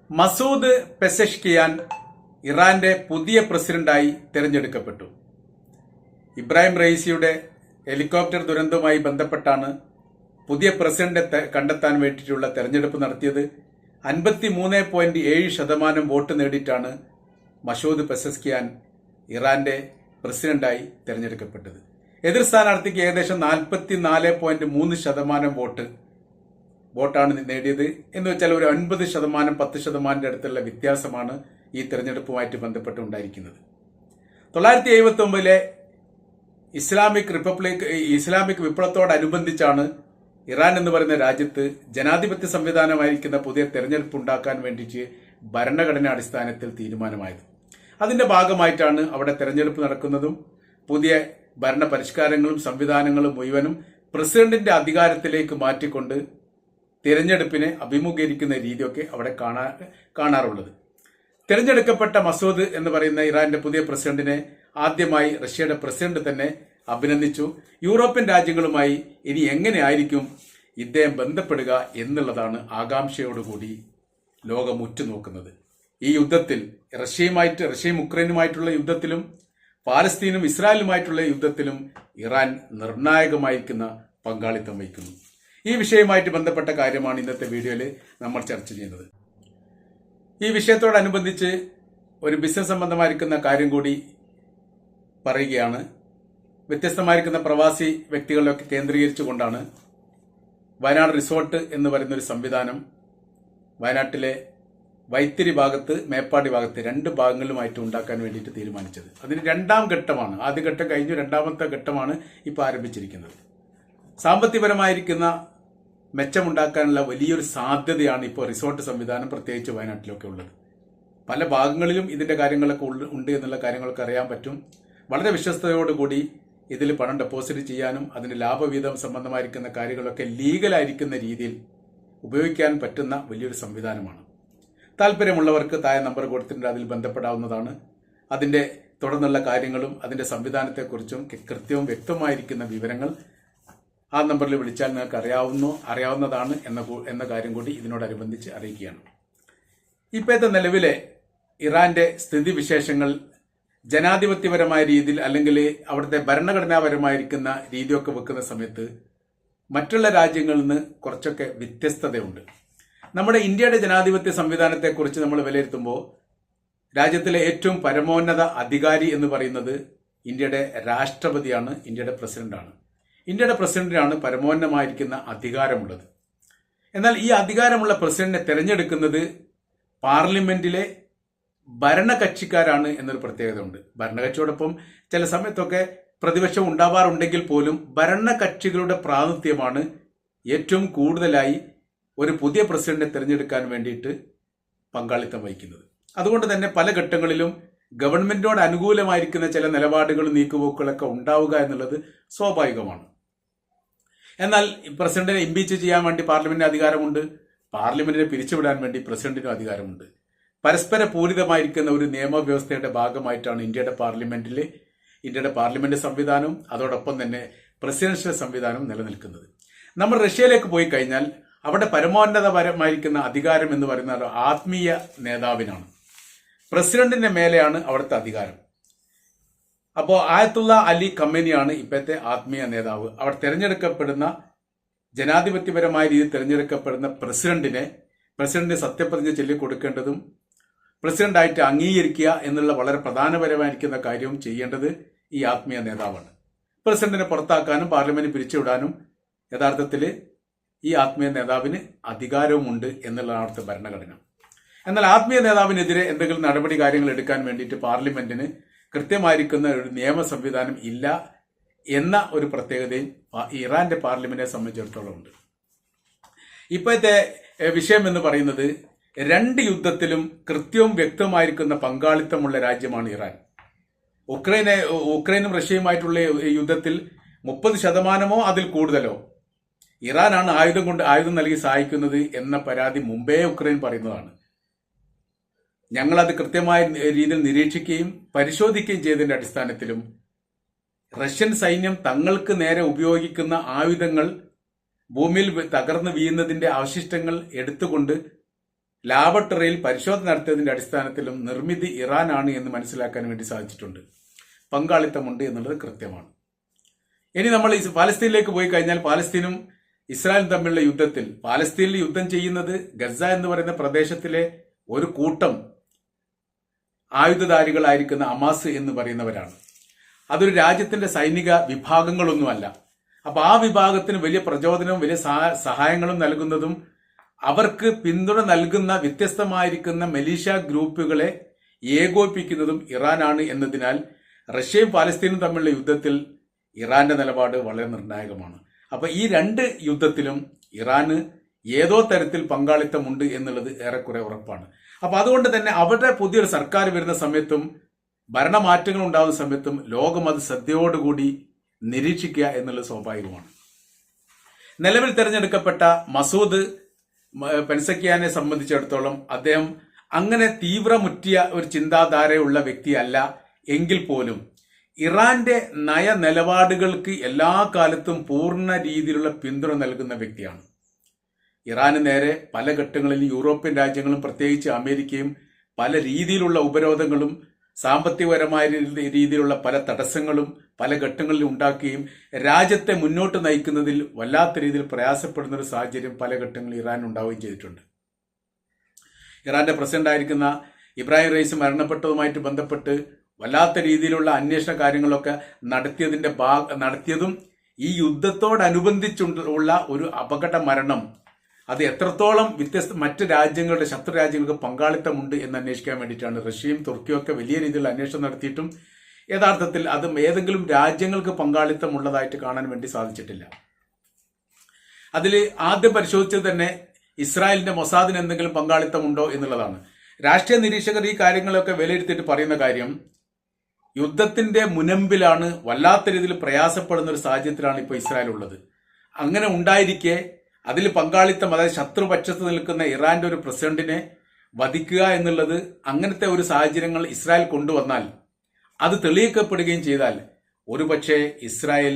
Masood Pezeshkian ഇറാന്റെ പുതിയ പ്രസിഡന്റായി തെരഞ്ഞെടുക്കപ്പെട്ടു. ഇബ്രാഹിം റയീസിയുടെ ഹെലികോപ്റ്റർ ദുരന്തവുമായി ബന്ധപ്പെട്ടാണ് പുതിയ പ്രസിഡന്റെ കണ്ടെത്താൻ വേണ്ടിയിട്ടുള്ള തെരഞ്ഞെടുപ്പ് നടത്തിയത്. 53.7% വോട്ട് നേടിയിട്ടാണ് മസൂദ് പെസഷ്കിയാൻ ഇറാന്റെ പ്രസിഡന്റായി തെരഞ്ഞെടുക്കപ്പെട്ടത്. എതിർ സ്ഥാനാർത്ഥിക്ക് ഏകദേശം 44.3% വോട്ടാണ് നേടിയത്. എന്ന് വെച്ചാൽ ഒരു 9%, 10% അടുത്തുള്ള വ്യത്യാസമാണ് ഈ തെരഞ്ഞെടുപ്പുമായിട്ട് ബന്ധപ്പെട്ടുണ്ടായിരിക്കുന്നത്. 1979 ഇസ്ലാമിക് വിപ്ലവത്തോടനുബന്ധിച്ചാണ് ഇറാൻ എന്ന് പറയുന്ന രാജ്യത്ത് ജനാധിപത്യ സംവിധാനമായിരിക്കുന്ന പുതിയ തെരഞ്ഞെടുപ്പ് ഉണ്ടാക്കാൻ വേണ്ടിയിട്ട് ഭരണഘടനാ അടിസ്ഥാനത്തിൽ തീരുമാനമായത്. അതിന്റെ ഭാഗമായിട്ടാണ് അവിടെ തെരഞ്ഞെടുപ്പ് നടക്കുന്നതും പുതിയ ഭരണ പരിഷ്കാരങ്ങളും സംവിധാനങ്ങളും മുഴുവനും പ്രസിഡന്റിന്റെ അധികാരത്തിലേക്ക് മാറ്റിക്കൊണ്ട് തിരഞ്ഞെടുപ്പിനെ അഭിമുഖീകരിക്കുന്ന രീതിയൊക്കെ അവിടെ കാണാറുള്ളത്. തിരഞ്ഞെടുക്കപ്പെട്ട മസൂദ് എന്ന് പറയുന്ന ഇറാന്റെ പുതിയ പ്രസിഡന്റിനെ ആദ്യമായി റഷ്യയുടെ പ്രസിഡന്റ് തന്നെ അഭിനന്ദിച്ചു. യൂറോപ്യൻ രാജ്യങ്ങളുമായി ഇനി എങ്ങനെയായിരിക്കും ഇദ്ദേഹം ബന്ധപ്പെടുക എന്നുള്ളതാണ് ആകാംക്ഷയോടുകൂടി ലോകം ഉറ്റുനോക്കുന്നത്. ഈ യുദ്ധത്തിൽ റഷ്യയും ഉക്രൈനുമായിട്ടുള്ള യുദ്ധത്തിലും പാലസ്തീനും ഇസ്രായേലുമായിട്ടുള്ള യുദ്ധത്തിലും ഇറാൻ നിർണായകമായിരിക്കുന്ന പങ്കാളിത്തം വഹിക്കുന്നു. ഈ വിഷയവുമായിട്ട് ബന്ധപ്പെട്ട കാര്യമാണ് ഇന്നത്തെ വീഡിയോയിൽ നമ്മൾ ചർച്ച ചെയ്യുന്നത്. ഈ വിഷയത്തോടനുബന്ധിച്ച് ഒരു ബിസിനസ് സംബന്ധമായിരിക്കുന്ന കാര്യം കൂടി പറയുകയാണ്. വ്യത്യസ്തമായിരിക്കുന്ന പ്രവാസി വ്യക്തികളെയൊക്കെ കേന്ദ്രീകരിച്ചുകൊണ്ടാണ് വയനാട് റിസോർട്ട് എന്ന് പറയുന്ന ഒരു സംവിധാനം വയനാട്ടിലെ വൈത്തിരി ഭാഗത്ത്, മേപ്പാടി ഭാഗത്ത് 2 ഭാഗങ്ങളിലുമായിട്ട് ഉണ്ടാക്കാൻ വേണ്ടിയിട്ട് തീരുമാനിച്ചത്. അതിന് 2ാം ഘട്ടമാണ്. ആദ്യ ഘട്ടം കഴിഞ്ഞു, 2ാമത്തെ ഘട്ടമാണ് ഇപ്പോൾ ആരംഭിച്ചിരിക്കുന്നത്. സാമ്പത്തികപരമായിരിക്കുന്ന മെച്ചമുണ്ടാക്കാനുള്ള വലിയൊരു സാധ്യതയാണ് ഇപ്പോൾ റിസോർട്ട് സംവിധാനം പ്രത്യേകിച്ച് വയനാട്ടിലൊക്കെ ഉള്ളത്. പല ഭാഗങ്ങളിലും ഇതിന്റെ കാര്യങ്ങളൊക്കെ ഉണ്ട് എന്നുള്ള കാര്യങ്ങളൊക്കെ അറിയാൻ പറ്റും. വളരെ വിശ്വസ്തയോടുകൂടി ഇതിൽ പണം ഡെപ്പോസിറ്റ് ചെയ്യാനും അതിന്റെ ലാഭവീതം സംബന്ധമായിരിക്കുന്ന കാര്യങ്ങളൊക്കെ ലീഗലായിരിക്കുന്ന രീതിയിൽ ഉപയോഗിക്കാൻ പറ്റുന്ന വലിയൊരു സംവിധാനമാണ്. താല്പര്യമുള്ളവർക്ക് താഴെ നമ്പർ കൊടുത്തിട്ടുണ്ട്, അതിൽ ബന്ധപ്പെടാവുന്നതാണ്. അതിന്റെ തുടർന്നുള്ള കാര്യങ്ങളും അതിന്റെ സംവിധാനത്തെക്കുറിച്ചും കൃത്യവും വ്യക്തമായിരിക്കുന്ന വിവരങ്ങൾ ആ നമ്പറിൽ വിളിച്ചാൽ നിങ്ങൾക്ക് അറിയാവുന്നതാണ് എന്ന കാര്യം കൂടി ഇതിനോടനുബന്ധിച്ച് അറിയിക്കുകയാണ്. ഇപ്പോഴത്തെ നിലവിലെ ഇറാന്റെ സ്ഥിതിവിശേഷങ്ങൾ ജനാധിപത്യപരമായ രീതിയിൽ അല്ലെങ്കിൽ അവിടുത്തെ ഭരണഘടനാപരമായിരിക്കുന്ന രീതിയൊക്കെ വെക്കുന്ന സമയത്ത് മറ്റുള്ള രാജ്യങ്ങളിൽ നിന്ന് കുറച്ചൊക്കെ വ്യത്യസ്തതയുണ്ട്. നമ്മുടെ ഇന്ത്യയുടെ ജനാധിപത്യ സംവിധാനത്തെക്കുറിച്ച് നമ്മൾ വിലയിരുത്തുമ്പോൾ രാജ്യത്തിലെ ഏറ്റവും പരമോന്നത അധികാരി എന്ന് പറയുന്നത് ഇന്ത്യയുടെ രാഷ്ട്രപതിയാണ്, ഇന്ത്യയുടെ പ്രസിഡന്റാണ്. ഇന്ത്യയുടെ പ്രസിഡന്റിനാണ് പരമോന്നതമായിരിക്കുന്ന അധികാരമുള്ളത്. എന്നാൽ ഈ അധികാരമുള്ള പ്രസിഡന്റിനെ തെരഞ്ഞെടുക്കുന്നത് പാർലമെന്റിലെ ഭരണകക്ഷിക്കാരാണ് എന്നൊരു പ്രത്യേകത ഉണ്ട്. ഭരണകക്ഷിയോടൊപ്പം ചില സമയത്തൊക്കെ പ്രതിപക്ഷം ഉണ്ടാവാറുണ്ടെങ്കിൽ പോലും ഭരണകക്ഷികളുടെ പ്രാതിനിധ്യമാണ് ഏറ്റവും കൂടുതലായി ഒരു പുതിയ പ്രസിഡന്റിനെ തെരഞ്ഞെടുക്കാൻ വേണ്ടിയിട്ട് പങ്കാളിത്തം വഹിക്കുന്നത്. അതുകൊണ്ട് തന്നെ പല ഘട്ടങ്ങളിലും ഗവൺമെന്റിനോട് അനുകൂലമായിരിക്കുന്ന ചില നിലപാടുകളും നീക്കുപോക്കുകളൊക്കെ ഉണ്ടാവുക എന്നുള്ളത് സ്വാഭാവികമാണ്. എന്നാൽ പ്രസിഡന്റിനെ ഇംപീച്ച് ചെയ്യാൻ വേണ്ടി പാർലമെന്റിന് അധികാരമുണ്ട്, പാർലമെന്റിനെ പിരിച്ചുവിടാൻ വേണ്ടി പ്രസിഡന്റിനും അധികാരമുണ്ട്. പരസ്പര പൂരിതമായിരിക്കുന്ന ഒരു നിയമവ്യവസ്ഥയുടെ ഭാഗമായിട്ടാണ് ഇന്ത്യയുടെ പാർലമെന്റ് സംവിധാനവും അതോടൊപ്പം തന്നെ പ്രസിഡൻഷ്യൽ സംവിധാനം നിലനിൽക്കുന്നത്. നമ്മൾ റഷ്യയിലേക്ക് പോയി കഴിഞ്ഞാൽ അവിടെ പരമോന്നതപരമായിരിക്കുന്ന അധികാരം എന്ന് പറയുന്നത് ആത്മീയ നേതാവിനാണ്. പ്രസിഡന്റിന്റെ മേലെയാണ് അവിടുത്തെ അധികാരം. അപ്പോൾ ആയത്തുള്ള അലി ഖമേനിയാണ് ഇപ്പോഴത്തെ ആത്മീയ നേതാവ്. അവിടെ തെരഞ്ഞെടുക്കപ്പെടുന്ന ജനാധിപത്യപരമായ രീതിയിൽ തെരഞ്ഞെടുക്കപ്പെടുന്ന പ്രസിഡന്റിന് സത്യപ്രതിജ്ഞ ചൊല്ലിക്കൊടുക്കേണ്ടതും പ്രസിഡന്റായിട്ട് അംഗീകരിക്കുക എന്നുള്ള വളരെ പ്രധാനപരമായിരിക്കുന്ന കാര്യവും ചെയ്യേണ്ടത് ഈ ആത്മീയ നേതാവാണ്. പ്രസിഡന്റിനെ പുറത്താക്കാനും പാർലമെന്റ് പിരിച്ചുവിടാനും യഥാർത്ഥത്തിൽ ഈ ആത്മീയ നേതാവിന് അധികാരവുമുണ്ട് എന്നുള്ളതാണ് അവിടുത്തെ ഭരണഘടന. എന്നാൽ ആത്മീയ നേതാവിനെതിരെ എന്തെങ്കിലും നടപടി കാര്യങ്ങൾ എടുക്കാൻ വേണ്ടിയിട്ട് പാർലമെന്റിന് കൃത്യമായിരിക്കുന്ന ഒരു നിയമ സംവിധാനം ഇല്ല എന്ന ഒരു പ്രത്യേകതയും ഇറാന്റെ പാർലമെന്റിനെ സംബന്ധിച്ചിടത്തോളം ഉണ്ട്. ഇപ്പോഴത്തെ വിഷയം എന്ന് പറയുന്നത് 2 യുദ്ധത്തിലും കൃത്യവും വ്യക്തമായിരിക്കുന്ന പങ്കാളിത്തമുള്ള രാജ്യമാണ് ഇറാൻ. ഉക്രൈനും റഷ്യയുമായിട്ടുള്ള യുദ്ധത്തിൽ 30% അതിൽ കൂടുതലോ ഇറാനാണ് ആയുധം നൽകി സഹായിക്കുന്നത് എന്ന പരാതി മുമ്പേ ഉക്രൈൻ പറയുന്നതാണ്. ഞങ്ങളത് കൃത്യമായ രീതിയിൽ നിരീക്ഷിക്കുകയും പരിശോധിക്കുകയും ചെയ്തതിന്റെ അടിസ്ഥാനത്തിലും റഷ്യൻ സൈന്യം തങ്ങൾക്ക് നേരെ ഉപയോഗിക്കുന്ന ആയുധങ്ങൾ ഭൂമിയിൽ തകർന്നു വീഴുന്നതിന്റെ അവശിഷ്ടങ്ങൾ എടുത്തുകൊണ്ട് ലാബറട്ടറിയിൽ പരിശോധന നടത്തിയതിന്റെ അടിസ്ഥാനത്തിലും നിർമ്മിതി ഇറാനാണ് എന്ന് മനസ്സിലാക്കാൻ വേണ്ടി സാധിച്ചിട്ടുണ്ട്. പങ്കാളിത്തമുണ്ട് എന്നുള്ളത് കൃത്യമാണ്. ഇനി നമ്മൾ പാലസ്തീനിലേക്ക് പോയി കഴിഞ്ഞാൽ പാലസ്തീനും ഇസ്രായേലും തമ്മിലുള്ള യുദ്ധത്തിൽ പാലസ്തീനിൽ യുദ്ധം ചെയ്യുന്നത് ഗസ എന്ന് പറയുന്ന പ്രദേശത്തിലെ ഒരു കൂട്ടം ആയുധധാരികളായിരിക്കുന്ന ഹമാസ് എന്ന് പറയുന്നവരാണ്. അതൊരു രാജ്യത്തിന്റെ സൈനിക വിഭാഗങ്ങളൊന്നുമല്ല. അപ്പൊ ആ വിഭാഗത്തിന് വലിയ പ്രചോദനവും വലിയ സഹായങ്ങളും നൽകുന്നതും അവർക്ക് പിന്തുണ നൽകുന്ന വ്യത്യസ്തമായിരിക്കുന്ന മലീഷ്യ ഗ്രൂപ്പുകളെ ഏകോപിപ്പിക്കുന്നതും ഇറാനാണ് എന്നതിനാൽ റഷ്യയും പാലസ്തീനും തമ്മിലുള്ള യുദ്ധത്തിൽ ഇറാന്റെ നിലപാട് വളരെ നിർണായകമാണ്. അപ്പൊ ഈ രണ്ട് യുദ്ധത്തിലും ഇറാന് ഏതോ തരത്തിൽ പങ്കാളിത്തമുണ്ട് എന്നുള്ളത് ഏറെക്കുറെ ഉറപ്പാണ്. അപ്പൊ അതുകൊണ്ട് തന്നെ അവരുടെ പുതിയൊരു സർക്കാർ വരുന്ന സമയത്തും ഭരണമാറ്റങ്ങൾ ഉണ്ടാകുന്ന സമയത്തും ലോകം അത് ശ്രദ്ധയോടുകൂടി നിരീക്ഷിക്കുക എന്നുള്ളത് സ്വാഭാവികമാണ്. നിലവിൽ തെരഞ്ഞെടുക്കപ്പെട്ട മസൂദ് പെൻസക്കിയാനെ സംബന്ധിച്ചിടത്തോളം അദ്ദേഹം അങ്ങനെ തീവ്രമുറ്റിയ ഒരു ചിന്താധാരയുള്ള വ്യക്തിയല്ല എങ്കിൽ പോലും ഇറാന്റെ നയ നിലപാടുകൾക്ക് എല്ലാ കാലത്തും പൂർണ്ണ രീതിയിലുള്ള പിന്തുണ നൽകുന്ന വ്യക്തിയാണ്. ഇറാന് നേരെ പല ഘട്ടങ്ങളിൽ യൂറോപ്യൻ രാജ്യങ്ങളും പ്രത്യേകിച്ച് അമേരിക്കയും പല രീതിയിലുള്ള ഉപരോധങ്ങളും സാമ്പത്തികപരമായ രീതിയിലുള്ള പല തടസ്സങ്ങളും പല ഘട്ടങ്ങളിൽ ഉണ്ടാക്കുകയും രാജ്യത്തെ മുന്നോട്ട് നയിക്കുന്നതിൽ വല്ലാത്ത രീതിയിൽ പ്രയാസപ്പെടുന്ന ഒരു സാഹചര്യം പല ഘട്ടങ്ങളിൽ ഇറാൻ ഉണ്ടാവുകയും ചെയ്തിട്ടുണ്ട്. ഇറാന്റെ പ്രസിഡന്റ് ആയിരിക്കുന്ന ഇബ്രാഹിം റൈസ് മരണപ്പെട്ടതുമായിട്ട് ബന്ധപ്പെട്ട് വല്ലാത്ത രീതിയിലുള്ള അന്വേഷണ കാര്യങ്ങളൊക്കെ നടത്തിയതും ഈ യുദ്ധത്തോടനുബന്ധിച്ചുള്ള ഒരു അപകട മരണം അത് എത്രത്തോളം മറ്റ് രാജ്യങ്ങളുടെ ശത്രു രാജ്യങ്ങൾക്ക് പങ്കാളിത്തമുണ്ട് എന്ന് അന്വേഷിക്കാൻ വേണ്ടിയിട്ടാണ് റഷ്യയും തുർക്കിയും ഒക്കെ വലിയ രീതിയിലുള്ള അന്വേഷണം നടത്തിയിട്ടും യഥാർത്ഥത്തിൽ അത് ഏതെങ്കിലും രാജ്യങ്ങൾക്ക് പങ്കാളിത്തമുള്ളതായിട്ട് കാണാൻ വേണ്ടി സാധിച്ചിട്ടില്ല. അതിൽ ആദ്യം പരിശോധിച്ചത് തന്നെ ഇസ്രായേലിന്റെ മൊസാദിന് എന്തെങ്കിലും പങ്കാളിത്തമുണ്ടോ എന്നുള്ളതാണ്. രാഷ്ട്രീയ നിരീക്ഷകർ ഈ കാര്യങ്ങളൊക്കെ വിലയിരുത്തിയിട്ട് പറയുന്ന കാര്യം യുദ്ധത്തിന്റെ മുനമ്പിലാണ്, വല്ലാത്ത രീതിയിൽ പ്രയാസപ്പെടുന്ന ഒരു സാഹചര്യത്തിലാണ് ഇപ്പോൾ ഇസ്രായേൽ ഉള്ളത്. അങ്ങനെ ഉണ്ടായിരിക്കെ അതിൽ പങ്കാളിത്തം, അതായത് ശത്രുപക്ഷത്ത് നിൽക്കുന്ന ഇറാന്റെ ഒരു പ്രസിഡന്റിനെ വധിക്കുക എന്നുള്ളത്, അങ്ങനത്തെ ഒരു സാഹചര്യങ്ങൾ ഇസ്രായേൽ കൊണ്ടുവന്നാൽ അത് തെളിയിക്കപ്പെടുകയും ചെയ്താൽ ഒരുപക്ഷെ ഇസ്രായേൽ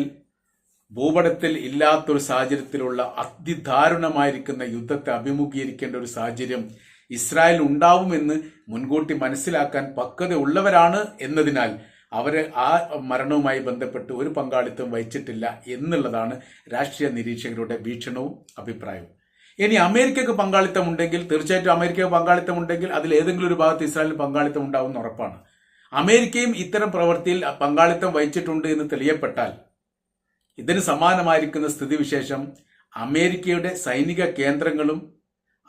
ഭൂപടത്തിൽ ഇല്ലാത്തൊരു സാഹചര്യത്തിലുള്ള അതിദാരുണമായിരിക്കുന്ന യുദ്ധത്തെ അഭിമുഖീകരിക്കേണ്ട ഒരു സാഹചര്യം ഇസ്രായേൽ ഉണ്ടാവുമെന്ന് മുൻകൂട്ടി മനസ്സിലാക്കാൻ പക്വതയുള്ളവരാണ് എന്നതിനാൽ അവര് ആ മരണവുമായി ബന്ധപ്പെട്ട് ഒരു പങ്കാളിത്തം വഹിച്ചിട്ടില്ല എന്നുള്ളതാണ് രാഷ്ട്രീയ നിരീക്ഷകരുടെ വീക്ഷണവും അഭിപ്രായവും. ഇനി അമേരിക്കക്ക് പങ്കാളിത്തം ഉണ്ടെങ്കിൽ, തീർച്ചയായിട്ടും അമേരിക്കക്ക് പങ്കാളിത്തം ഉണ്ടെങ്കിൽ അതിൽ ഏതെങ്കിലും ഒരു ഭാഗത്ത് ഇസ്രായേലിന് പങ്കാളിത്തം ഉണ്ടാവും എന്ന് ഉറപ്പാണ്. അമേരിക്കയും ഇത്തരം പ്രവൃത്തിയിൽ പങ്കാളിത്തം വഹിച്ചിട്ടുണ്ട് എന്ന് തെളിയപ്പെട്ടാൽ ഇതിന് സമാനമായിരിക്കുന്ന സ്ഥിതിവിശേഷം അമേരിക്കയുടെ സൈനിക കേന്ദ്രങ്ങളും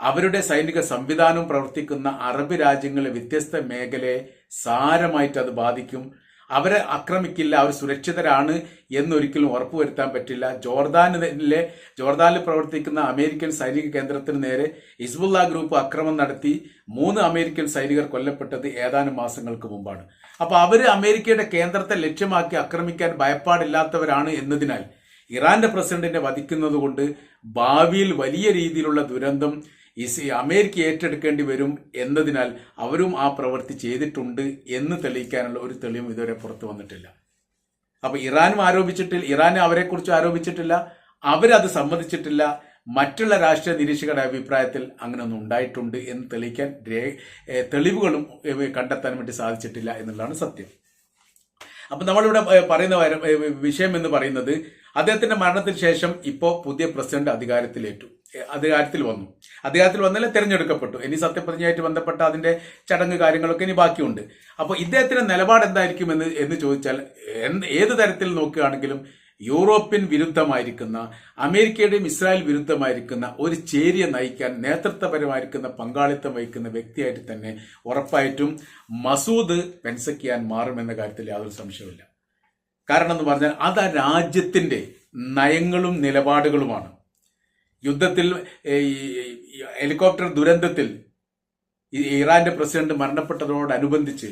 അവരുടെ സൈനിക സംവിധാനവും പ്രവർത്തിക്കുന്ന അറബ് രാജ്യങ്ങളിലെ വ്യത്യസ്ത മേഖലയെ സാരമായിട്ട് അത് ബാധിക്കും. അവരെ ആക്രമിക്കില്ല, അവർ സുരക്ഷിതരാണ് എന്നൊരിക്കലും ഉറപ്പുവരുത്താൻ പറ്റില്ല. ജോർദാനിൽ പ്രവർത്തിക്കുന്ന അമേരിക്കൻ സൈനിക കേന്ദ്രത്തിന് നേരെ ഹിസ്ബുള്ള ഗ്രൂപ്പ് ആക്രമണം നടത്തി 3 അമേരിക്കൻ സൈനികർ കൊല്ലപ്പെട്ടത് ഏതാനും മാസങ്ങൾക്ക് മുമ്പാണ്. അപ്പൊ അവര് അമേരിക്കയുടെ കേന്ദ്രത്തെ ലക്ഷ്യമാക്കി ആക്രമിക്കാൻ ഭയപ്പാടില്ലാത്തവരാണ് എന്നതിനാൽ ഇറാന്റെ പ്രസിഡന്റിനെ വധിക്കുന്നത് കൊണ്ട് ഭാവിയിൽ വലിയ രീതിയിലുള്ള ദുരന്തം അമേരിക്ക ഏറ്റെടുക്കേണ്ടി വരും എന്നതിനാൽ അവരും ആ പ്രവൃത്തി ചെയ്തിട്ടുണ്ട് എന്ന് തെളിയിക്കാനുള്ള ഒരു തെളിവും ഇതുവരെ പുറത്തു വന്നിട്ടില്ല. അപ്പൊ ഇറാനെ അവരെക്കുറിച്ച് ആരോപിച്ചിട്ടില്ല, അവരത് സമ്മതിച്ചിട്ടില്ല. മറ്റുള്ള രാഷ്ട്രീയ നിരീക്ഷകരുടെ അഭിപ്രായത്തിൽ അങ്ങനെയൊന്നും ഉണ്ടായിട്ടുണ്ട് എന്ന് തെളിയിക്കാൻ തെളിവുകളും കണ്ടെത്താൻ വേണ്ടി സാധിച്ചിട്ടില്ല എന്നുള്ളതാണ് സത്യം. അപ്പൊ നമ്മളിവിടെ പറയുന്ന വിഷയം എന്ന് പറയുന്നത് അദ്ദേഹത്തിന്റെ മരണത്തിന് ശേഷം ഇപ്പോ പുതിയ പ്രസിഡന്റ് അധികാരത്തിൽ വന്നല്ലേ തെരഞ്ഞെടുക്കപ്പെട്ടു. ഇനി സത്യപ്രതിജ്ഞയായിട്ട് ബന്ധപ്പെട്ട അതിന്റെ ചടങ്ങ് കാര്യങ്ങളൊക്കെ ഇനി ബാക്കിയുണ്ട്. അപ്പോൾ ഇദ്ദേഹത്തിന്റെ നിലപാട് എന്തായിരിക്കും എന്ന് ചോദിച്ചാൽ ഏത് തരത്തിൽ നോക്കുകയാണെങ്കിലും യൂറോപ്യൻ വിരുദ്ധമായിരിക്കുന്ന, അമേരിക്കയുടെയും ഇസ്രായേൽ വിരുദ്ധമായിരിക്കുന്ന ഒരു ചേരിയെ നയിക്കാൻ നേതൃത്വപരമായിരിക്കുന്ന പങ്കാളിത്തം വഹിക്കുന്ന വ്യക്തിയായിട്ട് തന്നെ ഉറപ്പായിട്ടും മസൂദ് പെൻസക്കിയാൻ മാറുമെന്ന കാര്യത്തിൽ യാതൊരു സംശയമില്ല. കാരണം എന്ന് പറഞ്ഞാൽ അത് ആ രാജ്യത്തിന്റെ നയങ്ങളും നിലപാടുകളുമാണ്. യുദ്ധത്തിൽ ഹെലികോപ്റ്റർ ദുരന്തത്തിൽ ഇറാന്റെ പ്രസിഡന്റ് മരണപ്പെട്ടതോടനുബന്ധിച്ച്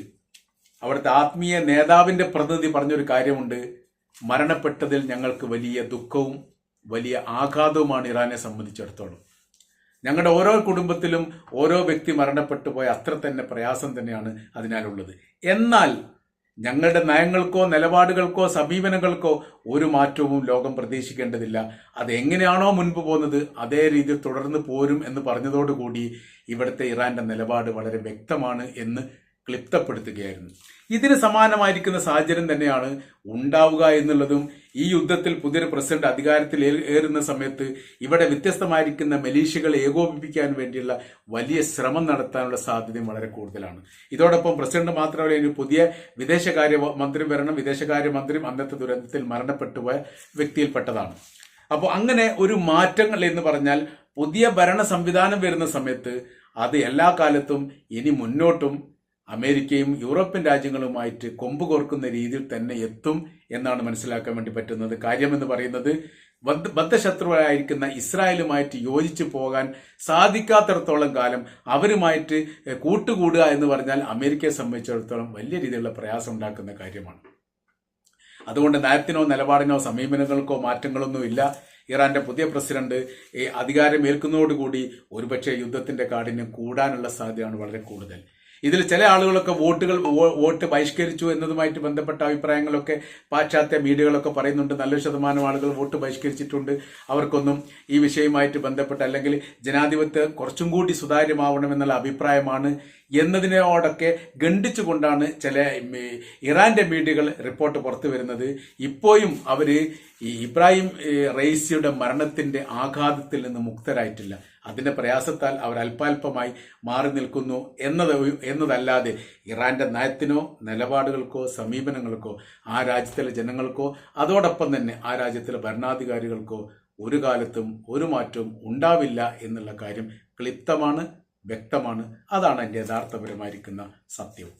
അവിടുത്തെ ആത്മീയ നേതാവിന്റെ പ്രതിനിധി പറഞ്ഞൊരു കാര്യമുണ്ട്: മരണപ്പെട്ടതിൽ ഞങ്ങൾക്ക് വലിയ ദുഃഖവും വലിയ ആഘാതവുമാണ് ഇറാനെ സംബന്ധിച്ചിടത്തോളം. ഞങ്ങളുടെ ഓരോ കുടുംബത്തിലും ഓരോ വ്യക്തി മരണപ്പെട്ടു പോയ അത്ര തന്നെ പ്രയാസം തന്നെയാണ് അതിനാലുള്ളത്. എന്നാൽ ഞങ്ങളുടെ നയങ്ങൾക്കോ നിലപാടുകൾക്കോ സമീപനങ്ങൾക്കോ ഒരു മാറ്റവും ലോകം പ്രതീക്ഷിക്കേണ്ടതില്ല. അത് എങ്ങനെയാണോ മുൻപ് പോകുന്നത് അതേ രീതിയിൽ തുടർന്ന് പോരും എന്ന് പറഞ്ഞതോടുകൂടി ഇവിടുത്തെ ഇറാന്റെ നിലപാട് വളരെ വ്യക്തമാണ് എന്ന് ക്ലിപ്തപ്പെടുത്തുകയായിരുന്നു. ഇതിന് സമാനമായിരിക്കുന്ന സാഹചര്യം തന്നെയാണ് ഉണ്ടാവുക എന്നുള്ളതും ഈ യുദ്ധത്തിൽ പുതിയൊരു പ്രസിഡന്റ് അധികാരത്തിൽ ഏറുന്ന സമയത്ത് ഇവിടെ വ്യത്യസ്തമായിരിക്കുന്ന മിലീഷ്യകളെ ഏകോപിപ്പിക്കാൻ വേണ്ടിയുള്ള വലിയ ശ്രമം നടത്താനുള്ള സാധ്യതയും വളരെ കൂടുതലാണ്. ഇതോടൊപ്പം പ്രസിഡന്റ് മാത്രമല്ല, ഇനി പുതിയ വിദേശകാര്യ മന്ത്രി വരണം. വിദേശകാര്യ മന്ത്രിയും അന്നത്തെ ദുരന്തത്തിൽ മരണപ്പെട്ടുപോയ വ്യക്തിയിൽപ്പെട്ടതാണ്. അപ്പോൾ അങ്ങനെ ഒരു മാറ്റങ്ങൾ എന്ന് പറഞ്ഞാൽ പുതിയ ഭരണ സംവിധാനം വരുന്ന സമയത്ത് അത് എല്ലാ കാലത്തും ഇനി മുന്നോട്ടും അമേരിക്കയും യൂറോപ്യൻ രാജ്യങ്ങളുമായിട്ട് കൊമ്പ് കോർക്കുന്ന രീതിയിൽ തന്നെ എത്തും എന്നാണ് മനസ്സിലാക്കാൻ വേണ്ടി പറ്റുന്നത്. കാര്യമെന്ന് പറയുന്നത് ബദ്ധശത്രുവായിരിക്കുന്ന ഇസ്രായേലുമായിട്ട് യോജിച്ചു പോകാൻ സാധിക്കാത്തിടത്തോളം കാലം അവരുമായിട്ട് കൂട്ടുകൂടുക എന്ന് പറഞ്ഞാൽ അമേരിക്കയെ സംബന്ധിച്ചിടത്തോളം വലിയ രീതിയിലുള്ള പ്രയാസം ഉണ്ടാക്കുന്ന കാര്യമാണ്. അതുകൊണ്ട് നയത്തിനോ നിലപാടിനോ സമീപനങ്ങൾക്കോ മാറ്റങ്ങളൊന്നുമില്ല. ഇറാന്റെ പുതിയ പ്രസിഡന്റ് അധികാരമേൽക്കുന്നതോടുകൂടി ഒരുപക്ഷെ യുദ്ധത്തിന്റെ കാഠിന്യം കൂടാനുള്ള സാധ്യതയാണ് വളരെ കൂടുതൽ. ഇതിൽ ചില ആളുകളൊക്കെ വോട്ട് ബഹിഷ്കരിച്ചു എന്നതുമായിട്ട് ബന്ധപ്പെട്ട അഭിപ്രായങ്ങളൊക്കെ പാശ്ചാത്യ മീഡിയകളൊക്കെ പറയുന്നുണ്ട്. നല്ലൊരു ശതമാനം ആളുകൾ വോട്ട് ബഹിഷ്കരിച്ചിട്ടുണ്ട്. അവർക്കൊന്നും ഈ വിഷയവുമായിട്ട് ബന്ധപ്പെട്ട് അല്ലെങ്കിൽ ജനാധിപത്യം കുറച്ചും കൂടി സുതാര്യമാവണമെന്നുള്ള അഭിപ്രായമാണ് എന്നതിനോടൊക്കെ ഖണ്ഡിച്ചുകൊണ്ടാണ് ചില ഇറാന്റെ മീഡിയകൾ റിപ്പോർട്ട് പുറത്തു വരുന്നത്. ഇപ്പോഴും അവര് ഈ ഇബ്രാഹിം റൈസിയുടെ മരണത്തിന്റെ ആഘാതത്തിൽ നിന്ന് മുക്തരായിട്ടില്ല. അതിന്റെ പ്രയാസത്താൽ അവർ അല്പാൽപമായി മാറി നിൽക്കുന്നു എന്നതല്ലാതെ ഇറാന്റെ നയത്തിനോ നിലപാടുകൾക്കോ സമീപനങ്ങൾക്കോ ആ രാജ്യത്തിലെ ജനങ്ങൾക്കോ അതോടൊപ്പം തന്നെ ആ രാജ്യത്തിലെ ഭരണാധികാരികൾക്കോ ഒരു കാലത്തും ഒരു മാറ്റവും ഉണ്ടാവില്ല എന്നുള്ള കാര്യം ക്ലിപ്തമാണ്, വ്യക്തമാണ്. അതാണ് എൻ്റെ യഥാർത്ഥപരമായിരിക്കുന്ന സത്യവും.